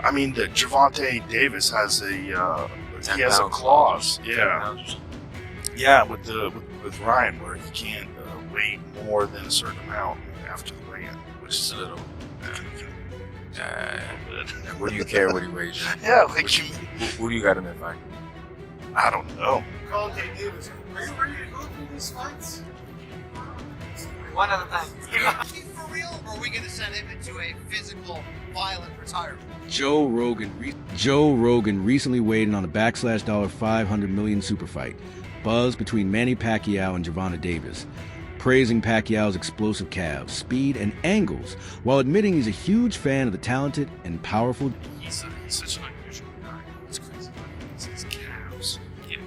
I mean, the Gervonta Davis has he has a clause. Yeah. Yeah, with Ryan, where he can't weigh more than a certain amount after the weigh-in, which is a little. What do you care what he weighs? Yeah, like who do you got in that fight? I don't know. Gervonta Davis, are you ready to go through these fights? One at a time. For real, or are we going to send him into a physical, violent retirement? Joe Rogan recently weighed in on a $500 million super fight. Buzz between Manny Pacquiao and Gervonta Davis, praising Pacquiao's explosive calves, speed, and angles, while admitting he's a huge fan of the talented and powerful. He's such an unusual guy. It's crazy. It's his calves. Yeah,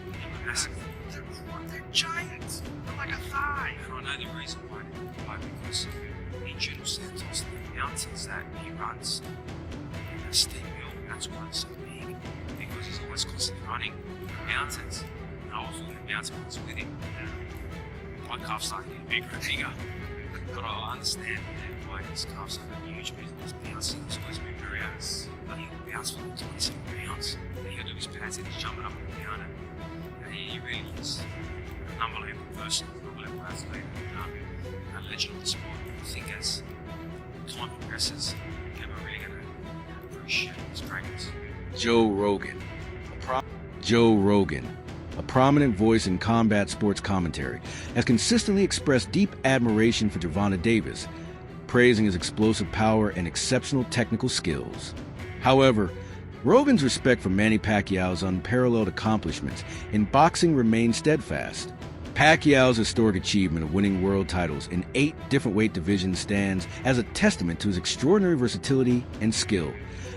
They're giants. They're like a thigh. and I know the reason why. Because in General Santos, the mountains that he runs in the steep hill, that's why it's so big. Because he's always constantly running mountains. And I was on the mountain runs with him. My calves started getting bigger and bigger. But I understand why his calves are huge, because he's bouncing, he's always moving around. But he'll bounce for like 27 rounds. And he'll do his pads and he's jumping up and down. And he really is an unbelievable person, an unbelievable athlete, and a legend of the sport. I think as time progresses, people are really going to appreciate his greatness. Joe Rogan, a prominent voice in combat sports commentary, has consistently expressed deep admiration for Gervonta Davis, praising his explosive power and exceptional technical skills. However, Rogan's respect for Manny Pacquiao's unparalleled accomplishments in boxing remains steadfast. Pacquiao's historic achievement of winning world titles in 8 different weight divisions stands as a testament to his extraordinary versatility and skill,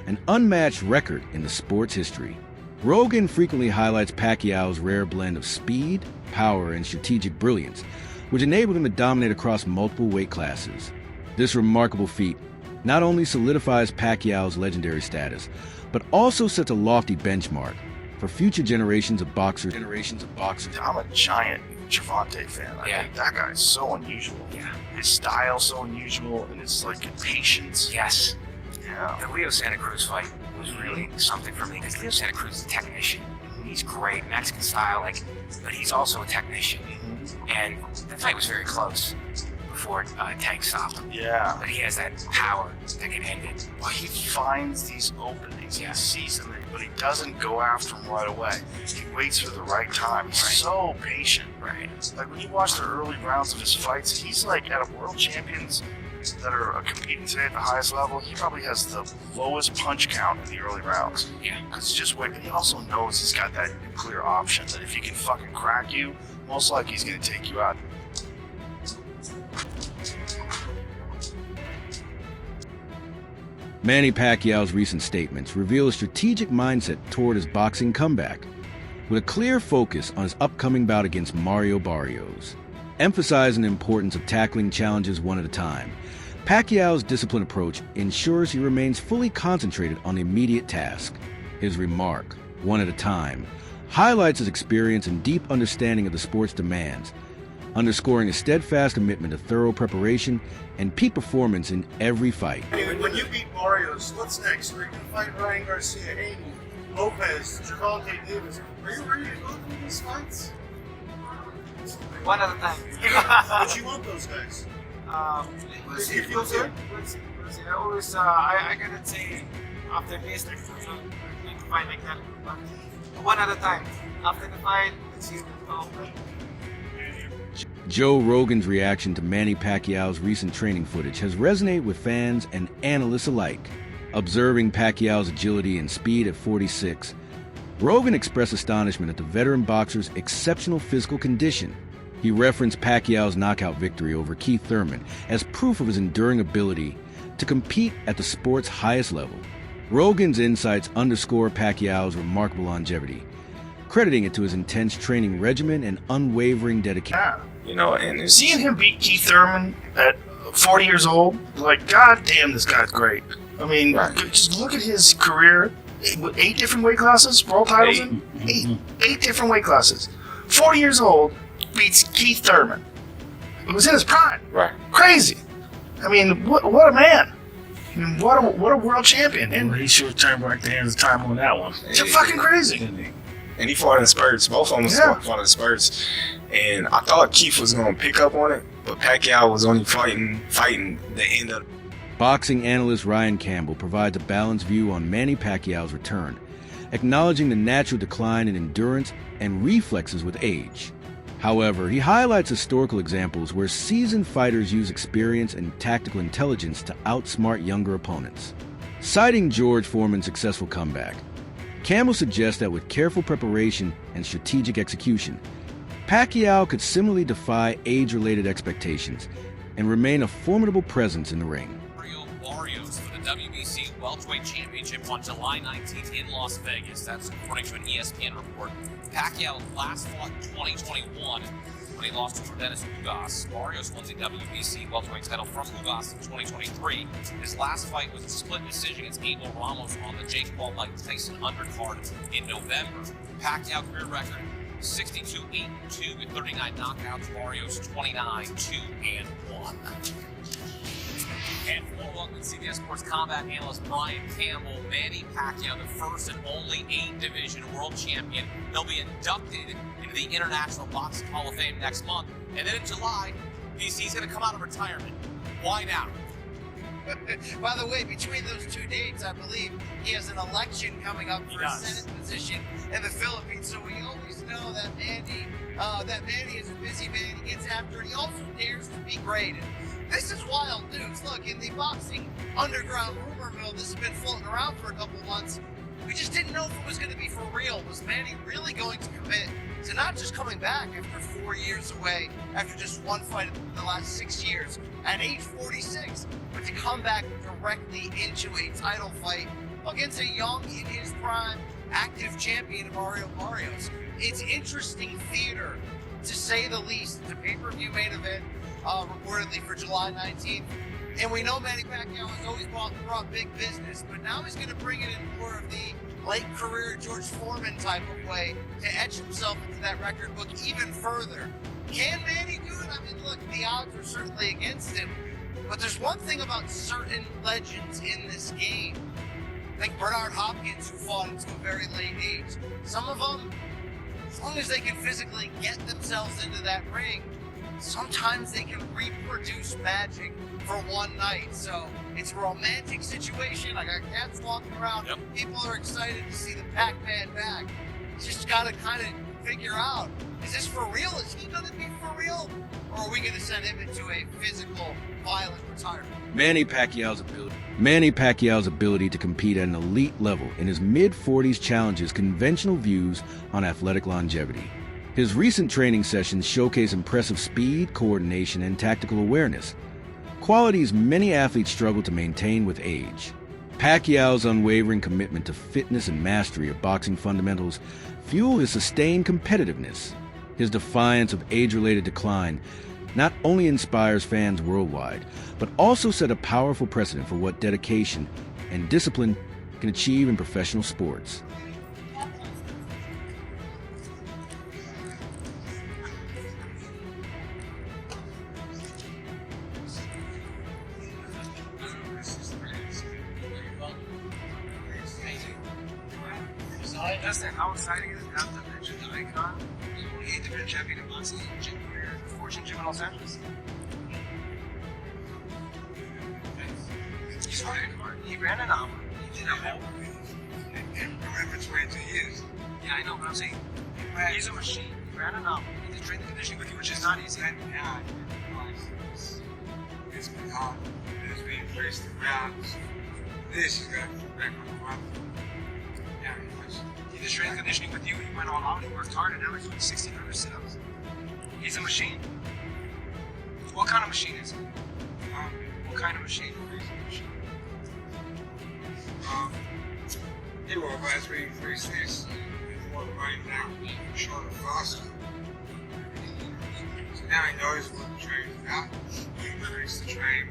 an unmatched record in the sport's history. Rogan frequently highlights Pacquiao's rare blend of speed, power, and strategic brilliance, which enabled him to dominate across multiple weight classes. This remarkable feat not only solidifies Pacquiao's legendary status, but also sets a lofty benchmark for future generations of boxers. I'm a giant Gervonta fan. I think that guy's so unusual. Yeah. His style's so unusual, and it's like patience. Yes. Yeah. The Leo Santa Cruz fight was really something for me, because Leo Santa Cruz is a technician. He's great, Mexican style, but he's also a technician. And the fight was very close before Tank stopped him. Yeah. But he has that power that can end it. Well, he finds these openings. He sees them, but he doesn't go after them right away. He waits for the right time. He's so patient. Right. Like when you watch the early rounds of his fights, he's like at a world champions that are competing today at the highest level. He probably has the lowest punch count in the early rounds. Yeah. Because it's just wait. But he also knows he's got that nuclear option that if he can fucking crack you, most likely he's going to take you out. Manny Pacquiao's recent statements reveal a strategic mindset toward his boxing comeback, with a clear focus on his upcoming bout against Mario Barrios. Emphasizing the importance of tackling challenges one at a time, Pacquiao's disciplined approach ensures he remains fully concentrated on the immediate task. His remark, "one at a time," highlights his experience and deep understanding of the sport's demands, underscoring a steadfast commitment to thorough preparation and peak performance in every fight. When you beat Barrios, what's next? Are you going to fight Ryan Garcia, Haney, Lopez, Gervonta Davis? Are you ready to go through these fights? One at a time. But you want those guys? You feel good? I always, I gotta say, after this, I need to fight like that. But one at a time. After the fight, let's see what we go. Joe Rogan's reaction to Manny Pacquiao's recent training footage has resonated with fans and analysts alike. Observing Pacquiao's agility and speed at 46, Rogan expressed astonishment at the veteran boxer's exceptional physical condition. He referenced Pacquiao's knockout victory over Keith Thurman as proof of his enduring ability to compete at the sport's highest level. Rogan's insights underscore Pacquiao's remarkable longevity, crediting it to his intense training regimen and unwavering dedication. Yeah. You know, and seeing him beat Keith Thurman at 40 years old, like, god damn, this guy's great. I mean, just look at his career. 8 different weight classes, world titles in? 8 different weight classes. 40 years old, beats Keith Thurman. It was in his prime. Right. Crazy. I mean, what a man. I mean, what a world champion. And he should return back the hands of time on that one. It's fucking crazy. And he fought in spurts. Both of them fought in spurts. And I thought Keith was going to pick up on it, but Pacquiao was only fighting the end of it. Boxing analyst Ryan Campbell provides a balanced view on Manny Pacquiao's return, acknowledging the natural decline in endurance and reflexes with age. However, he highlights historical examples where seasoned fighters use experience and tactical intelligence to outsmart younger opponents. Citing George Foreman's successful comeback, Campbell suggests that with careful preparation and strategic execution, Pacquiao could similarly defy age-related expectations and remain a formidable presence in the ring. Barrios for the WBC Welterweight Championship on July 19th in Las Vegas. That's according to an ESPN report. Pacquiao last fought in 2021 when he lost to Dennis Ugas. Barrios won the WBC welterweight title from Ugas in 2023. His last fight was a split decision against Abel Ramos on the Jake Paul-Mike Tyson undercard in November. Pacquiao career record 62-8-2 with 39 knockouts. Barrios 29-2-1. And follow-up with CBS Sports combat analyst Brian Campbell, Manny Pacquiao, the first and only 8-division world champion. He'll be inducted into the International Boxing Hall of Fame next month. And then in July, he's going to come out of retirement. Why now? By the way, between those two dates, I believe he has an election coming up for a Senate position in the Philippines. So we always know that Manny is a busy man. He gets after it. He also dares to be great. And this is wild news. Look, in the boxing underground rumor mill, this has been floating around for a couple months. We just didn't know if it was going to be for real. Was Manny really going to commit to not just coming back after 4 years away, after just one fight in the last 6 years, at age 46, but to come back directly into a title fight against a young, in his prime, active champion, Mario Barrios? It's interesting theater, to say the least. It's a pay-per-view main event, reportedly for July 19th. And we know Manny Pacquiao has always brought big business, but now he's going to bring it in more of the late career George Foreman type of way to etch himself into that record book even further. Can Manny do it? I mean, look, the odds are certainly against him, but there's one thing about certain legends in this game. Like Bernard Hopkins, who fought into a very late age. Some of them, as long as they can physically get themselves into that ring, sometimes they can reproduce magic for one night. So it's a romantic situation. I got cats walking around. Yep. People are excited to see the Pac-Man back. Just got to kind of figure out, is this for real? Is he going to be for real? Or are we going to send him into a physical, violent retirement? Manny Pacquiao's ability to compete at an elite level in his mid-40s challenges conventional views on athletic longevity. His recent training sessions showcase impressive speed, coordination, and tactical awareness, qualities many athletes struggle to maintain with age. Pacquiao's unwavering commitment to fitness and mastery of boxing fundamentals fuel his sustained competitiveness. His defiance of age-related decline not only inspires fans worldwide, but also set a powerful precedent for what dedication and discipline can achieve in professional sports. Justin, how exciting is it to have the mention the icon, the 8th-division champion in boxing, Jim Fortune Gym in Los Angeles? He's working hard. He ran an hour. He did a whole. And remember, it's 22 years. Yeah, I know, but I'm saying he's a machine. He ran an hour. He did training conditioning with you, which is not easy. It's been hard. It's been placed around. This is going to be back on the front. Yeah, He did training conditioning with you. He went all out. He worked hard, and now he's doing 1,600 sit-ups. He's a machine. What kind of machine is he? What kind of machine? He was last week 3-6. Right now, shorter, faster. So now he knows what the train is about. He increase the train,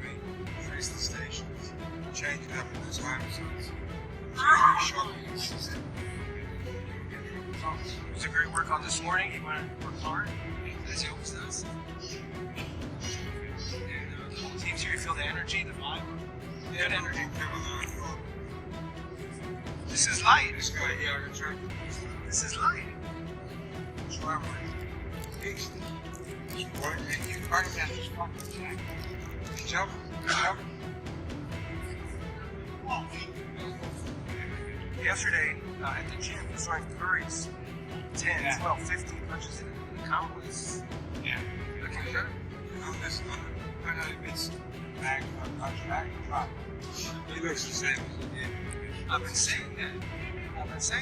increase the stations, change it up in the time zones. It was a great workout this morning. He went and worked hard, as he always does. And the whole team's here. You feel the energy, the vibe. Good energy. This is light. This guy here on the track. This is light. Traveling. Peace. You want to make you part of that fucking track. Jump. Yesterday at the gym, we was throwing curries. 10, 12, 15 punches in the count was looking good. I know it's back, drop. He looks the same as he did. I've been saying that.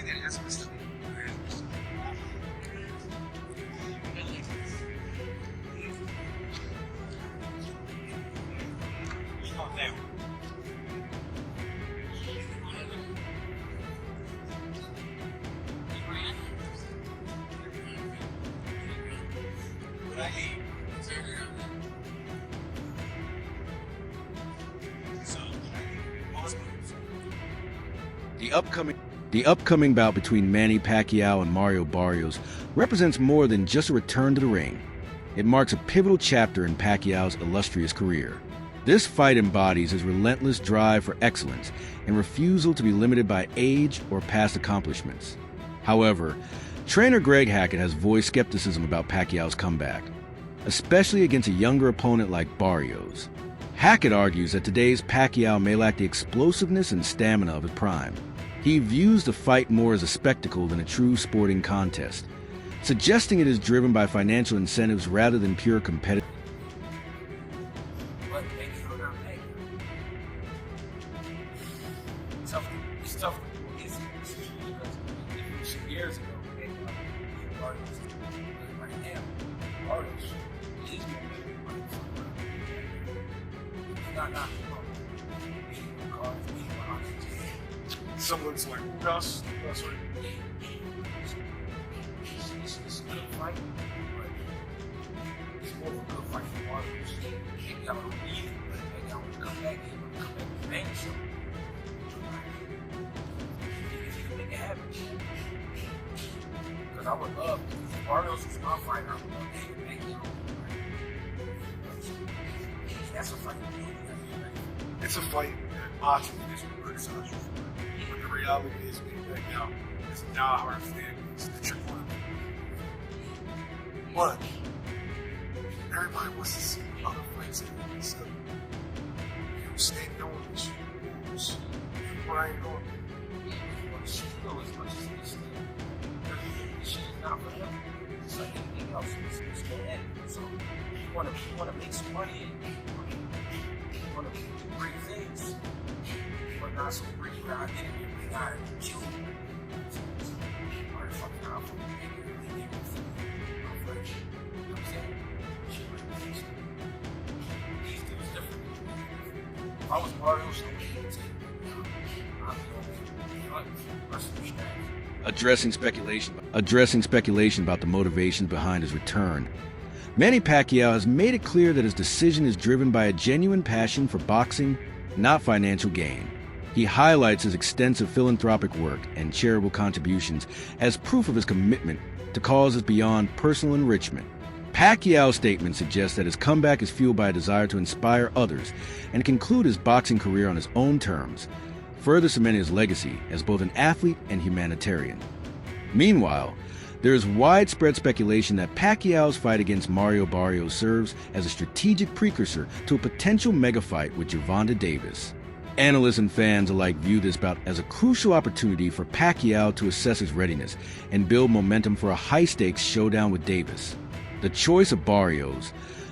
He hasn't missed a beat. He's not there. What I need. The upcoming bout between Manny Pacquiao and Mario Barrios represents more than just a return to the ring. It marks a pivotal chapter in Pacquiao's illustrious career. This fight embodies his relentless drive for excellence and refusal to be limited by age or past accomplishments. However, trainer Greg Hackett has voiced skepticism about Pacquiao's comeback, especially against a younger opponent like Barrios. Hackett argues that today's Pacquiao may lack the explosiveness and stamina of his prime. He views the fight more as a spectacle than a true sporting contest, suggesting it is driven by financial incentives rather than pure competitive. But they still not paying. It's tough to do against him because some years ago, Barrios, right now, Barrios is going to make money for It's not Someone's like, Gus, that's right. It's a good fight, but it's more of a good fight for Barrios. Maybe I don't need it, but maybe I want to come back and bang something. If you can make it happen. Because I would love, if Barrios was my fighter, I would love to hit Pacquiao. That's a fight. It's a fight that boxing is criticized for. But the reality is, being back now, it's a diehard fan. It's the trick one. But everybody wants to see other fights and stuff. You stay doing these rules. What I ain't doing. Still as much as he is. This shit is not for him. It's like anything else. It's going to end. So you want to make some money and you want to do great things, but not so great where I didn't even got killed. So it's hard to fucking out for me. You know what I'm saying? Shit like this. These dudes different. If I was Barrios, I wouldn't take Addressing speculation about the motivations behind his return, Manny Pacquiao has made it clear that his decision is driven by a genuine passion for boxing, not financial gain. He highlights his extensive philanthropic work and charitable contributions as proof of his commitment to causes beyond personal enrichment. Pacquiao's statement suggests that his comeback is fueled by a desire to inspire others and conclude his boxing career on his own terms, further cementing his legacy as both an athlete and humanitarian. Meanwhile, there is widespread speculation that Pacquiao's fight against Mario Barrios serves as a strategic precursor to a potential mega fight with Gervonta Davis. Analysts and fans alike view this bout as a crucial opportunity for Pacquiao to assess his readiness and build momentum for a high-stakes showdown with Davis. The choice of Barrios,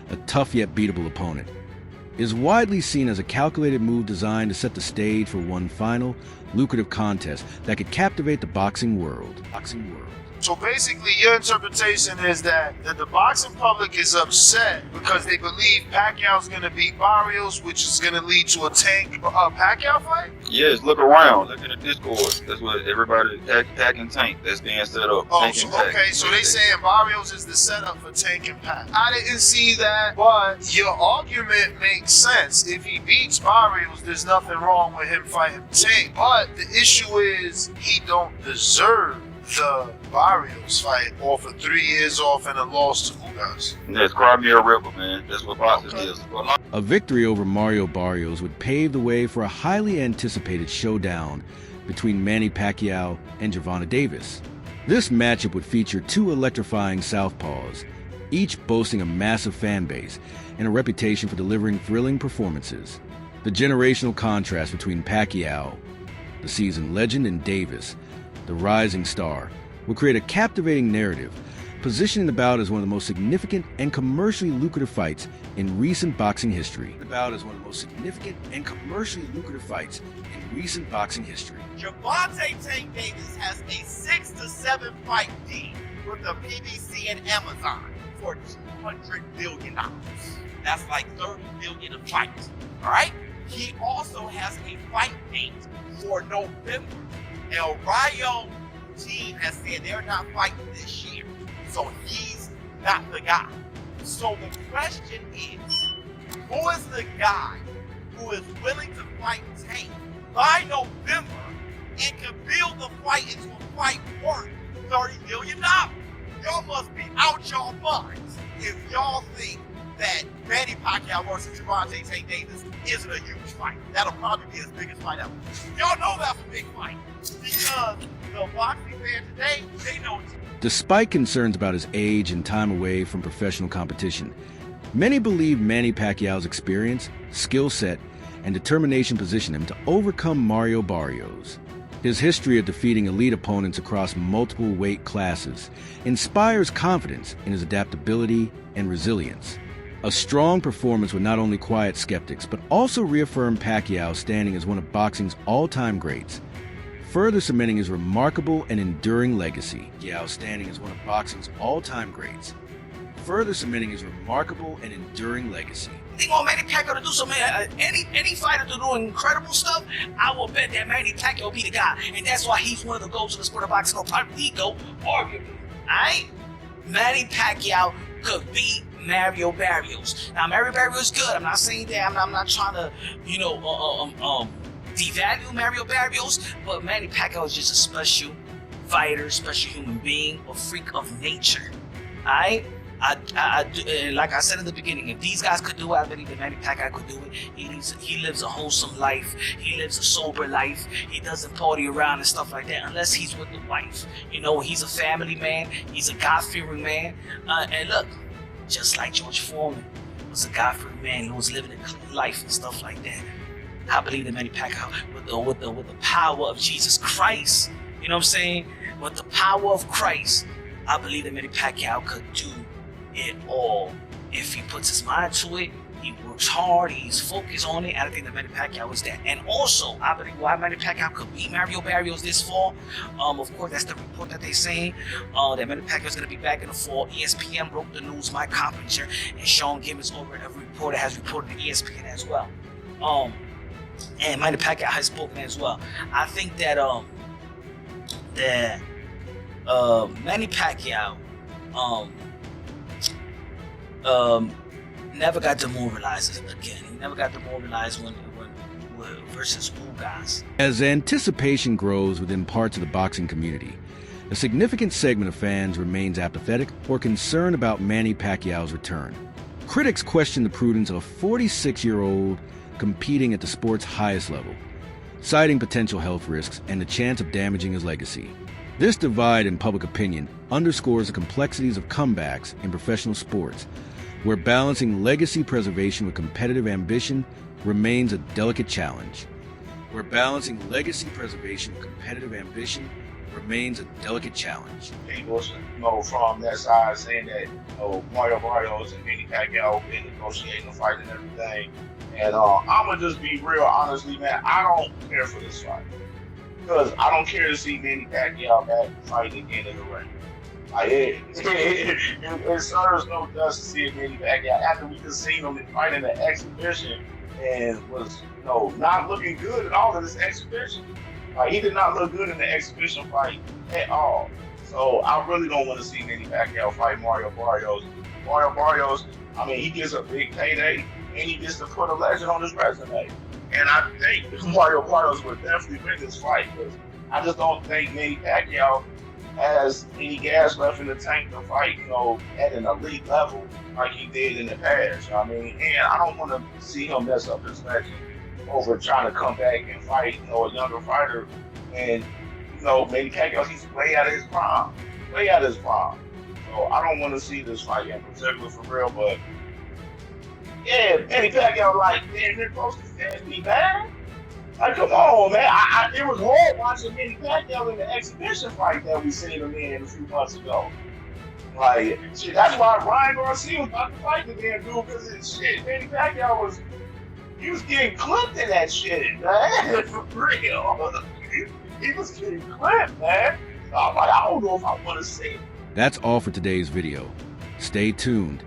a tough yet beatable opponent, is widely seen as a calculated move designed to set the stage for one final, lucrative contest that could captivate the boxing world. So basically, your interpretation is that the boxing public is upset because they believe Pacquiao's going to beat Barrios, which is going to lead to a Tank Pacquiao fight? Yes, look around. Look at the Discord. That's what everybody attacking Tank. That's being set up. Oh, Tank so, and Pac. okay, so they saying Barrios is the setup for Tank and Pac. I didn't see that, but your argument makes sense. If he beats Barrios, there's nothing wrong with him fighting Tank. But the issue is he don't deserve the Barrios fight offered 3 years off and a loss to Ugas. That's cry me a river, man. That's what boxing is. A victory over Mario Barrios would pave the way for a highly anticipated showdown between Manny Pacquiao and Gervonta Davis. This matchup would feature 2 electrifying southpaws, each boasting a massive fan base and a reputation for delivering thrilling performances. The generational contrast between Pacquiao, the seasoned legend, and Davis, the rising star, would create a captivating narrative, positioning the bout as one of the most significant and commercially lucrative fights in recent boxing history. The bout is one of the most significant and commercially lucrative fights in recent boxing history. Gervonta Tank Davis has a 6 to 7 fight deal with the BBC and Amazon for $200 billion. That's like $30 billion a fight. All right? He also has a fight date for November. El Rayo team has said they're not fighting this year. So he's not the guy. So the question is, who is the guy who is willing to fight Tank by November and can build the fight into a fight worth $30 million? Y'all must be out y'all minds if y'all think that Manny Pacquiao versus Gervonta Tank Davis isn't a huge fight. That'll probably be his biggest fight ever. Y'all know that's a big fight because the boxing fan today, they know it's. Despite concerns about his age and time away from professional competition, many believe Manny Pacquiao's experience, skill set, and determination position him to overcome Mario Barrios. His history of defeating elite opponents across multiple weight classes inspires confidence in his adaptability and resilience. A strong performance would not only quiet skeptics, but also reaffirm Pacquiao's standing as one of boxing's all-time greats, further cementing his remarkable and enduring legacy. Pacquiao's standing as one of boxing's all-time greats, further cementing his remarkable and enduring legacy. They want Manny Pacquiao to do something. Any fighter to do incredible stuff, I will bet that Manny Pacquiao will be the guy. And that's why he's one of the goats of the sport of boxing. Or probably the GOAT, arguably. Alright? Manny Pacquiao could beat Mario Barrios. Now, Mario Barrios is good. I'm not saying that. I'm not trying to, devalue Mario Barrios. But Manny Pacquiao is just a special fighter, special human being, a freak of nature. Alright? Like I said in the beginning, if these guys could do it, I believe that Manny Pacquiao could do it. He lives a wholesome life. He lives a sober life. He doesn't party around and stuff like that unless he's with the wife. He's a family man. He's a God-fearing man. And look, just like George Foreman was a God-fearing man who was living a clean life and stuff like that. I believe that Manny Pacquiao, with the power of Jesus Christ, you know what I'm saying? With the power of Christ, I believe that Manny Pacquiao could do it all. If he puts his mind to it, he works hard, he's focused on it, and I think that Manny Pacquiao is that. And also, I believe why Manny Pacquiao could beat Mario Barrios this fall. Of course, that's the report that they're saying. That Manny Pacquiao is going to be back in the fall. ESPN broke the news, Mike Coppinger and Sean Gibbons over at every reporter has reported to ESPN as well. And Manny Pacquiao has spoken as well. I think that Manny Pacquiao never got demoralized again. He never got demoralized when versus Ugas. As anticipation grows within parts of the boxing community, a significant segment of fans remains apathetic or concerned about Manny Pacquiao's return. Critics question the prudence of a 46-year-old competing at the sport's highest level, citing potential health risks and the chance of damaging his legacy. This divide in public opinion underscores the complexities of comebacks in professional sports, where balancing legacy preservation with competitive ambition remains a delicate challenge. From that side saying that Mario Barrios and Manny Pacquiao been negotiating the fight and everything. And I'm gonna just be real honestly, man, I don't care for this fight. Because I don't care to see Manny Pacquiao back fighting again in the ring. Like, it serves no dust to see Manny Pacquiao after we just seen him fight in the exhibition and was, not looking good at all in this exhibition. Like, he did not look good in the exhibition fight at all. So I really don't want to see Manny Pacquiao fight Mario Barrios. Mario Barrios, he gets a big payday and he gets to put a legend on his resume. And I think Mario Barrios would definitely win this fight because I just don't think Manny Pacquiao has any gas left in the tank to fight, at an elite level like he did in the past. I mean, and I don't want to see him mess up his legend over trying to come back and fight, a younger fighter. And, Manny Pacquiao, he's way out of his prime. Way out of his prime. So I don't want to see this fight in particular for real, but yeah, Manny Pacquiao, like, damn, they're supposed to finish me, man. Like, come on, man. It was hard watching Manny Pacquiao in the exhibition fight that we seen him in a few months ago. Like, shit, that's why Ryan Garcia was about to fight the damn dude, because Manny Pacquiao was getting clipped in that shit, man. For real. He was getting clipped, man. I'm like, I don't know if I want to see it. That's all for today's video. Stay tuned